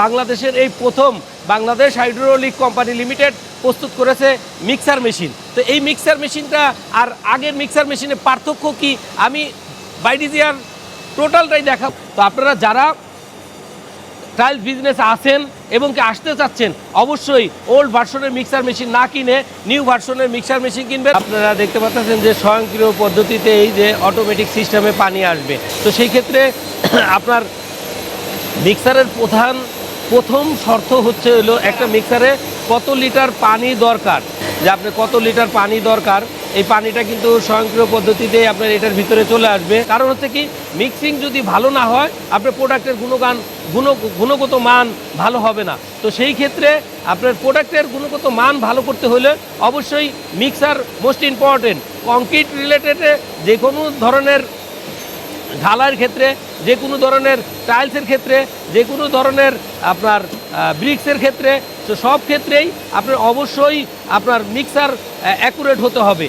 বাংলাদেশের এই প্রথম বাংলাদেশ হাইড্রোলিক কোম্পানি লিমিটেড প্রস্তুত করেছে মিক্সার মেশিন। তো এই মিক্সার মেশিনটা আর আগের মিক্সার মেশিনের পার্থক্য কি আমি বাইডিজিয়ার টোটালটাই দেখাবো। তো আপনারা যারা টাইলস বিজনেস আছেন এবং কি আসতে চাচ্ছেন অবশ্যই ওল্ড ভার্সনের মিক্সার মেশিন না কিনে নিউ ভার্সনের মিক্সার মেশিন কিনবেন। আপনারা দেখতে পাচ্ছেন যে স্বয়ংক্রিয় পদ্ধতিতে এই যে অটোমেটিক সিস্টেমে পানি আসবে। তো সেই ক্ষেত্রে আপনার মিক্সারের প্রথম শর্ত হচ্ছে হলো একটা মিক্সারে কত লিটার পানি দরকার, যে আপনি কত লিটার পানি দরকার এই পানিটা কিন্তু স্বয়ংক্রিয় পদ্ধতিতে আপনার এটার ভিতরে চলে আসবে। কারণ হচ্ছে কি মিক্সিং যদি ভালো না হয় আপনার প্রোডাক্টের গুণগত মান ভালো হবে না। তো সেই ক্ষেত্রে আপনার প্রোডাক্টের গুণগত মান ভালো করতে হলে অবশ্যই মিক্সার মোস্ট ইম্পর্টেন্ট। কংক্রিট রিলেটেডে যে কোনো ধরনের ঢালাইয়ের ক্ষেত্রে, যে কোনো ধরনের টাইলসের ক্ষেত্রে, যে কোনো ধরনের আপনার ব্রিক্সের ক্ষেত্রে, তো সব ক্ষেত্রেই আপনার অবশ্যই আপনার মিক্সার অ্যাকুরেট হতে হবে।